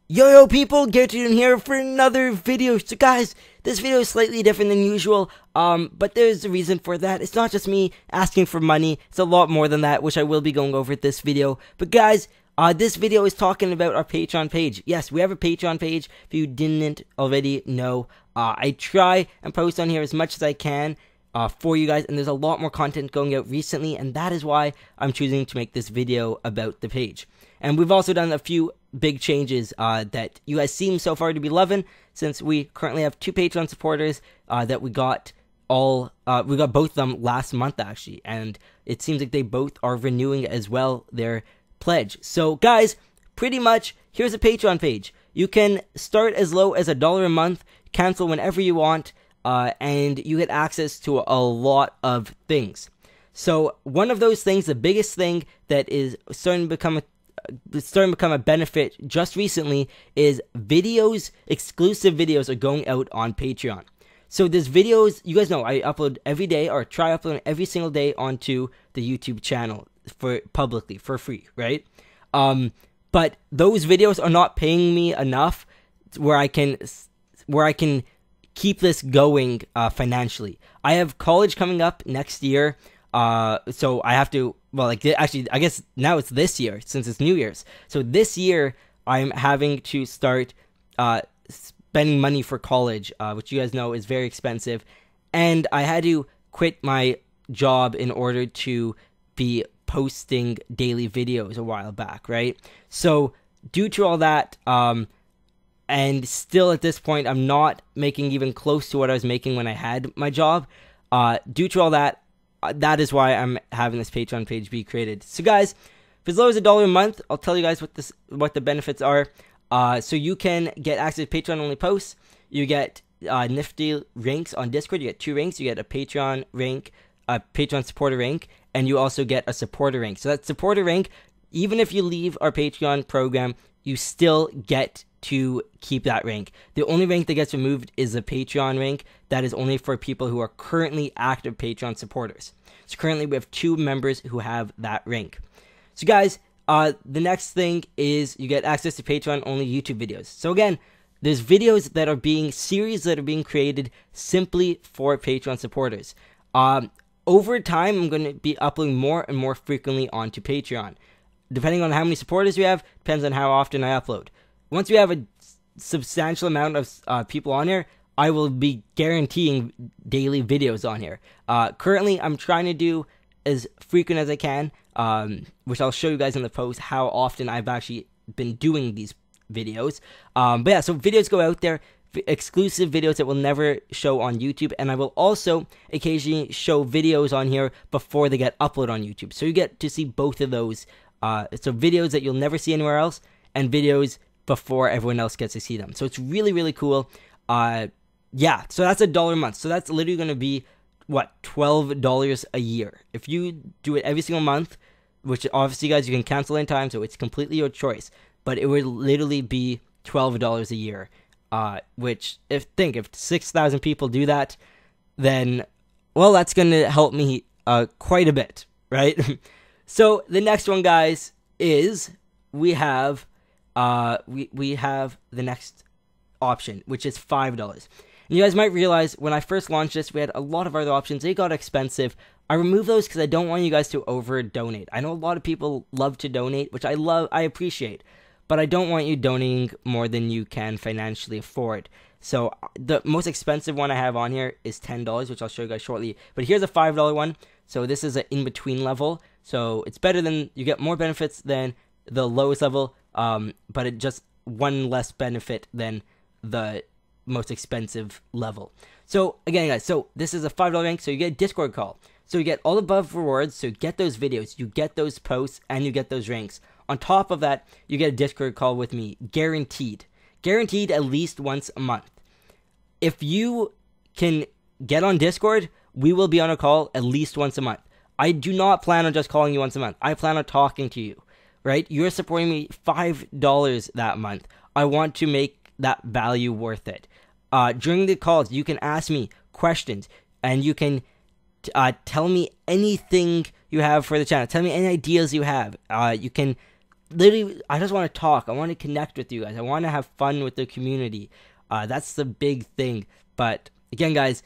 Yo people, Garrett here for another video. So guys, this video is slightly different than usual, but there's a reason for that. It's not just me asking for money, it's a lot more than that, which I will be going over at this video. But guys, this video is talking about our Patreon page. Yes, we have a Patreon page, if you didn't already know. I try and post on here as much as I can for you guys, and there's a lot more content going out recently, and that is why I'm choosing to make this video about the page. And we've also done a few big changes that you guys seem so far to be loving, since we currently have 2 Patreon supporters that we got both of them last month actually, and it seems like they both are renewing as well their pledge. So guys, pretty much here's a Patreon page. You can start as low as $1 a month, cancel whenever you want, and you get access to a lot of things. So one of those things, the biggest thing that is starting to become a benefit just recently, is videos. Exclusive videos are going out on Patreon. So there's videos, you guys know I upload every day, or try uploading every single day onto the YouTube channel publicly for free, right? But those videos are not paying me enough where I can keep this going financially. I have college coming up next year, so I have to, well, actually, I guess now it's this year, since it's New Year's. So this year, I'm having to start spending money for college, which you guys know is very expensive. And I had to quit my job in order to be posting daily videos a while back, right? So due to all that, and still at this point, I'm not making even close to what I was making when I had my job. Due to all that, that is why I'm having this Patreon page be created. So guys, for as low as $1 a month, I'll tell you guys what the benefits are. So you can get access to Patreon only posts. You get nifty ranks on Discord. You get 2 ranks. You get a Patreon rank, a Patreon supporter rank, and you also get a supporter rank. So that supporter rank, even if you leave our Patreon program, you still get to keep that rank. The only rank that gets removed is the Patreon rank. That is only for people who are currently active Patreon supporters. So currently we have 2 members who have that rank. So guys, the next thing is you get access to Patreon only YouTube videos. So again, there's series that are being created simply for Patreon supporters. Over time, I'm going to be uploading more and more frequently onto Patreon. Depending on how many supporters we have, depends on how often I upload. Once we have a substantial amount of people on here, I will be guaranteeing daily videos on here. Currently, I'm trying to do as frequent as I can, which I'll show you guys in the post how often I've actually been doing these videos. But yeah, so videos go out there, exclusive videos that will never show on YouTube, and I will also occasionally show videos on here before they get uploaded on YouTube. So you get to see both of those. So videos that you'll never see anywhere else, and videos before everyone else gets to see them. So it's really, really cool. Yeah, so that's $1 a month. So that's literally going to be, what, $12 a year. If you do it every single month, which obviously, guys, you can cancel anytime, so it's completely your choice. But it would literally be $12 a year. Which, if 6,000 people do that, then, well, that's going to help me quite a bit, right? So the next one, guys, is we have the next option, which is $5. And you guys might realize when I first launched this, we had a lot of other options. They got expensive. I removed those because I don't want you guys to over donate. I know a lot of people love to donate, which I appreciate, but I don't want you donating more than you can financially afford. So the most expensive one I have on here is $10, which I'll show you guys shortly. But here's a $5 one. So this is an in-between level. So it's better than, you get more benefits than the lowest level, but it just one less benefit than the most expensive level. So again, guys, so this is a $5 rank, so you get a Discord call. So you get all above rewards, so you get those videos, you get those posts, and you get those ranks. On top of that, you get a Discord call with me, guaranteed. Guaranteed at least once a month. If you can get on Discord, we will be on a call at least once a month. I do not plan on just calling you once a month. I plan on talking to you, right? You're supporting me $5 that month. I want to make that value worth it. During the calls, you can ask me questions, and you can tell me anything you have for the channel. Tell me any ideas you have. You can literally, I just want to talk. I want to connect with you guys. I want to have fun with the community. That's the big thing. But again, guys,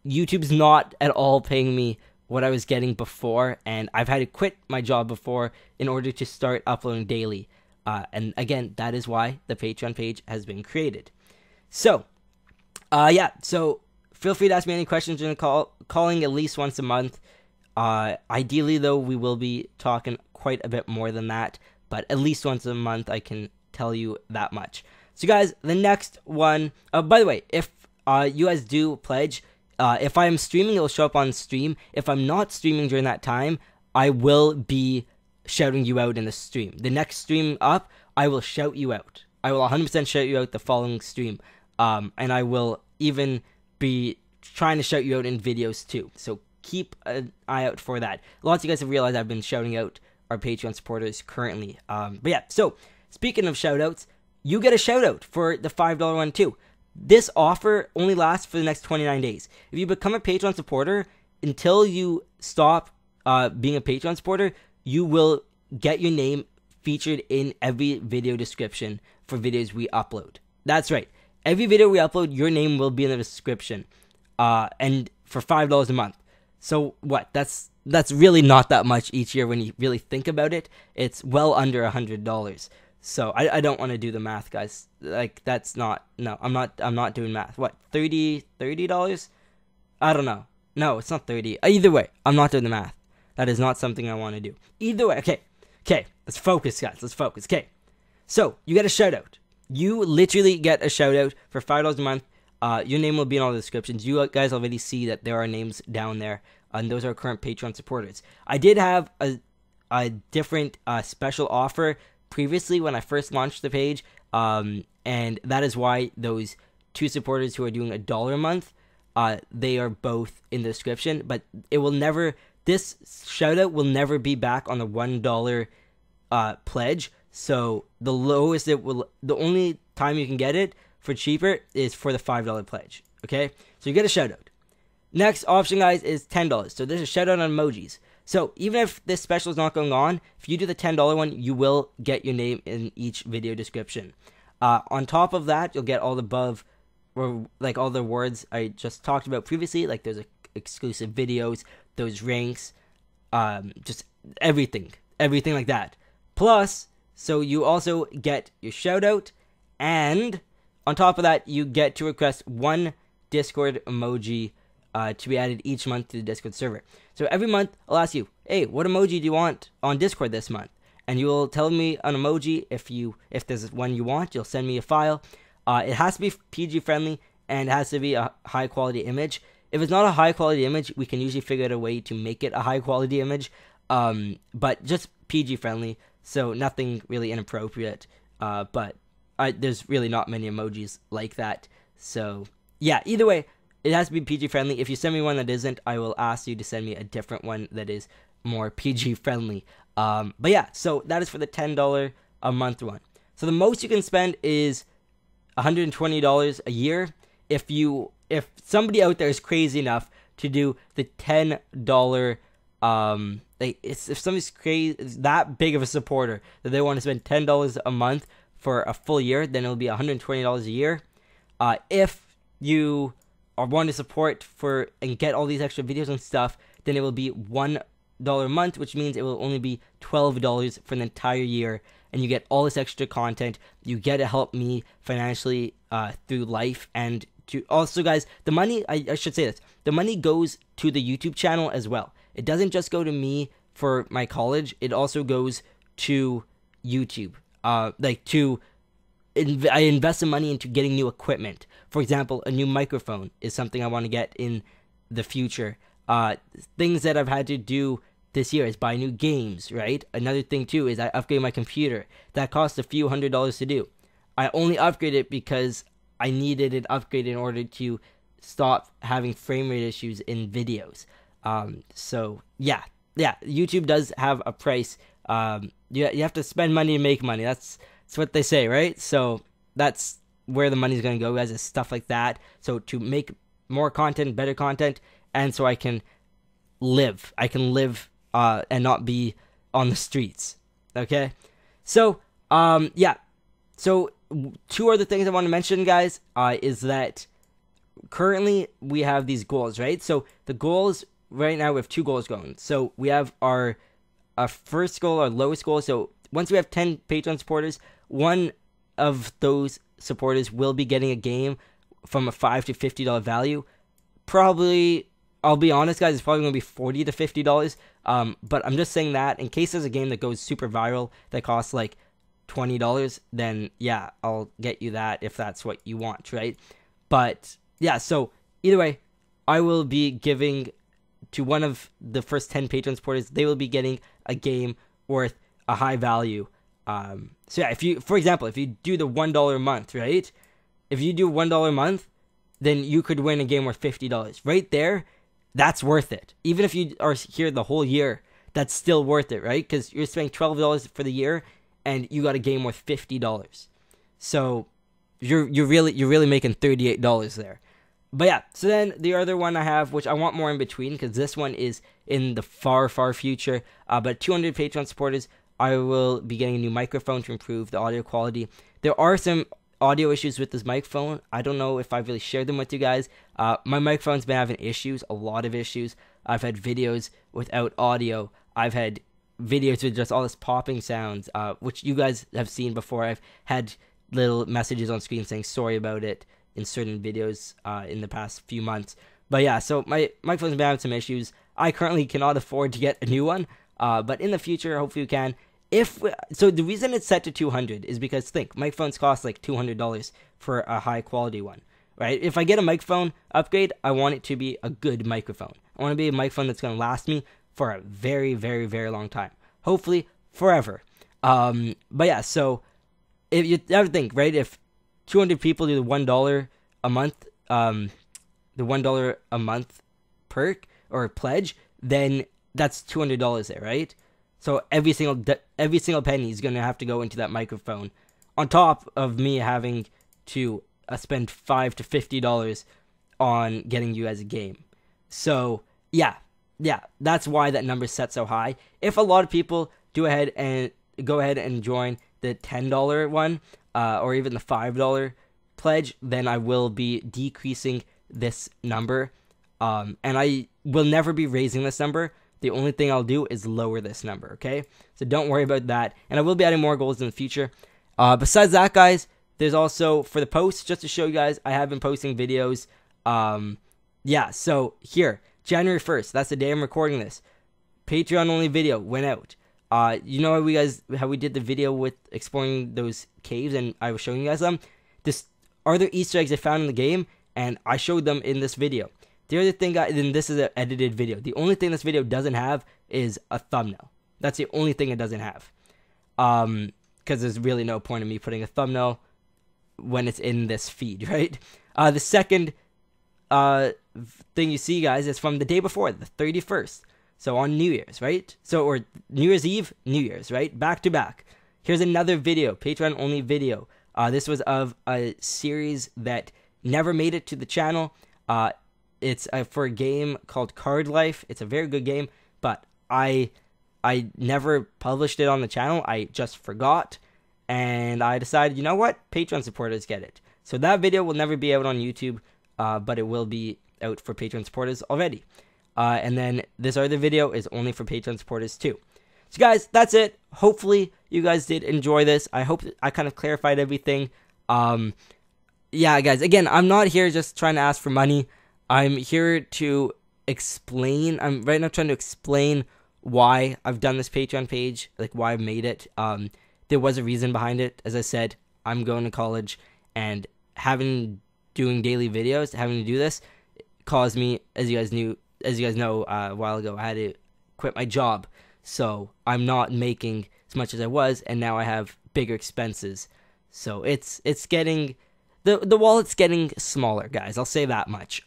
YouTube's not at all paying me what I was getting before, and I've had to quit my job before in order to start uploading daily. And again, that is why the Patreon page has been created. So, yeah, so feel free to ask me any questions during the calling at least once a month. Ideally, though, we will be talking quite a bit more than that, but at least once a month, I can tell you that much. So, guys, the next one, by the way, if you guys do pledge, if I'm streaming, it'll show up on stream. If I'm not streaming during that time, I will be shouting you out in the stream. The next stream up, I will shout you out. I will 100% shout you out the following stream. And I will even be trying to shout you out in videos too. So keep an eye out for that. Lots of you guys have realized I've been shouting out our Patreon supporters currently. But yeah, so speaking of shout outs, you get a shout out for the $5 one too. This offer only lasts for the next 29 days. If you become a Patreon supporter, until you stop being a Patreon supporter, you will get your name featured in every video description for videos we upload. That's right. Every video we upload, your name will be in the description. And for $5 a month. So what? That's really not that much each year when you really think about it. It's well under $100. So I don't want to do the math, guys. Like, that's not, no, I'm not doing math. What, $30? I don't know. No, it's not 30. Either way, I'm not doing the math. That is not something I want to do. Either way, okay, let's focus, guys. Let's focus. Okay, so you get a shout out. You literally get a shout out for $5 a month. Your name will be in all the descriptions. You guys already see that there are names down there, and those are current Patreon supporters. I did have a different special offer previously when I first launched the page, and that is why those two supporters who are doing $1 a month, they are both in the description, but it will never, this shout out will never be back on the $1 pledge. So the lowest it will, the only time you can get it for cheaper is for the $5 pledge. Okay, so you get a shout out. Next option, guys, is $10. So there's a shout out on emojis. So even if this special is not going on, if you do the $10 one, you will get your name in each video description. On top of that, you'll get all the above, or like all the words I just talked about previously, like those exclusive videos, those ranks, just everything like that. Plus, so you also get your shout out, and on top of that, you get to request one Discord emoji to be added each month to the Discord server. So every month, I'll ask you, hey, what emoji do you want on Discord this month? And you will tell me an emoji. If there's one you want, you'll send me a file. It has to be PG friendly, and it has to be a high quality image. If it's not a high quality image, we can usually figure out a way to make it a high quality image. But just PG friendly, so nothing really inappropriate. But there's really not many emojis like that. So yeah, either way, it has to be PG friendly. If you send me one that isn't, I will ask you to send me a different one that is more PG friendly. But yeah, so that is for the $10 a month one. So the most you can spend is $120 a year. If somebody out there is crazy enough to do the $10, if somebody's crazy, that big of a supporter that they want to spend $10 a month for a full year, then it'll be $120 a year. If you want to support and get all these extra videos and stuff, then it will be $1 a month, which means it will only be $12 for an entire year, and you get all this extra content. You get to help me financially through life, and to also, guys, the money, I should say this, the money goes to the YouTube channel as well. It doesn't just go to me for my college, it also goes to YouTube. I invest some money into getting new equipment. For example, a new microphone is something I want to get in the future. Things that I've had to do this year is buy new games, right? Another thing too is I upgrade my computer. That costs a few $100s to do. I only upgrade it because I needed an upgrade in order to stop having frame rate issues in videos. So yeah, YouTube does have a price. You have to spend money to make money. That's what they say, right? So that's where the money's going to go, guys, is stuff like that. So to make more content, better content, and so I can live. And not be on the streets. Okay? So, yeah. So, two other things I want to mention, guys, is that currently we have these goals, right? So, the goals, right now we have 2 goals going. So, we have our first goal, our lowest goal. So, once we have 10 Patreon supporters, one of those supporters will be getting a game from a $5 to $50 value. Probably, I'll be honest, guys, it's probably going to be $40 to $50. But I'm just saying that in case there's a game that goes super viral that costs like $20, then yeah, I'll get you that if that's what you want, right? But yeah, so either way, I will be giving to one of the first 10 Patreon supporters, they will be getting a game worth a high value. So yeah, if you, for example, if you do the $1 a month, right? If you do $1 a month, then you could win a game worth $50. Right there, that's worth it. Even if you are here the whole year, that's still worth it, right? Because you're spending $12 for the year, and you got a game worth $50. So you're really making $38 there. But yeah, so then the other one I have, which I want more in between, because this one is in the far future. But 200 Patreon supporters, I will be getting a new microphone to improve the audio quality. There are some audio issues with this microphone. I don't know if I've really shared them with you guys. My microphone's been having issues, a lot of issues. I've had videos without audio. I've had videos with just all this popping sounds, which you guys have seen before. I've had little messages on screen saying sorry about it in certain videos in the past few months. But yeah, so my microphone's been having some issues. I currently cannot afford to get a new one, but in the future, hopefully we can. So the reason it's set to 200 is because, think, microphones cost like $200 for a high quality one, right? If I get a microphone upgrade, I want it to be a good microphone. I want to be a microphone that's going to last me for a very long time. Hopefully forever. But yeah, so if you ever think, right, if 200 people do the $1 a month, the $1 a month perk or pledge, then that's $200 there, right? So every single penny is going to have to go into that microphone, on top of me having to spend $5 to $50 on getting you guys a game. So yeah, that's why that number is set so high. If a lot of people go ahead and join the $10 one, or even the $5 pledge, then I will be decreasing this number, and I will never be raising this number. The only thing I'll do is lower this number, okay? So don't worry about that. And I will be adding more goals in the future. Besides that, guys, there's also, for the posts, just to show you guys, I have been posting videos. Yeah, so here, January 1st, that's the day I'm recording this. Patreon only video went out. You know how we did the video with exploring those caves and I was showing you guys them? Are there Easter eggs I found in the game? And I showed them in this video. The other thing, then this is an edited video. The only thing this video doesn't have is a thumbnail. That's the only thing it doesn't have. Because there's really no point in me putting a thumbnail when it's in this feed, right? The second thing you see, guys, is from the day before, the 31st. So on New Year's, right? Or New Year's Eve, New Year's, right? Back to back. Here's another video, Patreon only video. This was of a series that never made it to the channel. It's for a game called Card Life. It's a very good game, but I never published it on the channel. I just forgot, and I decided, you know what? Patreon supporters get it. So that video will never be out on YouTube, but it will be out for Patreon supporters already. And then this other video is only for Patreon supporters too. So guys, that's it. Hopefully you guys did enjoy this. I hope I kind of clarified everything. Yeah, guys, again, I'm not here just trying to ask for money. I'm here to explain. I'm right now trying to explain why I've done this Patreon page, like why I've made it. There was a reason behind it. As I said, I'm going to college, and doing daily videos, having to do this, caused me, as you guys know, a while ago, I had to quit my job. So I'm not making as much as I was, and now I have bigger expenses. So it's getting, the wallet's getting smaller, guys. I'll say that much.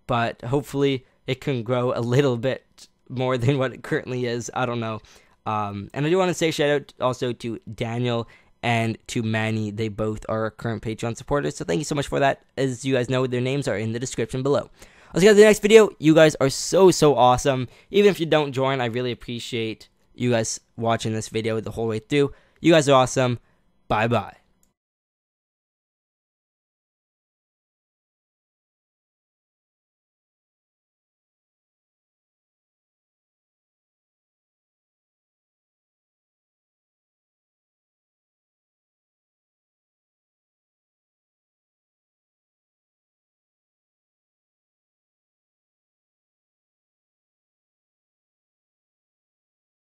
But hopefully it can grow a little bit more than what it currently is. I don't know. And I do want to say shout out also to Daniel and to Manny. They both are current Patreon supporters. So thank you so much for that. As you guys know, their names are in the description below. I'll see you guys in the next video. You guys are so awesome. Even if you don't join, I really appreciate you guys watching this video the whole way through. You guys are awesome. Bye-bye.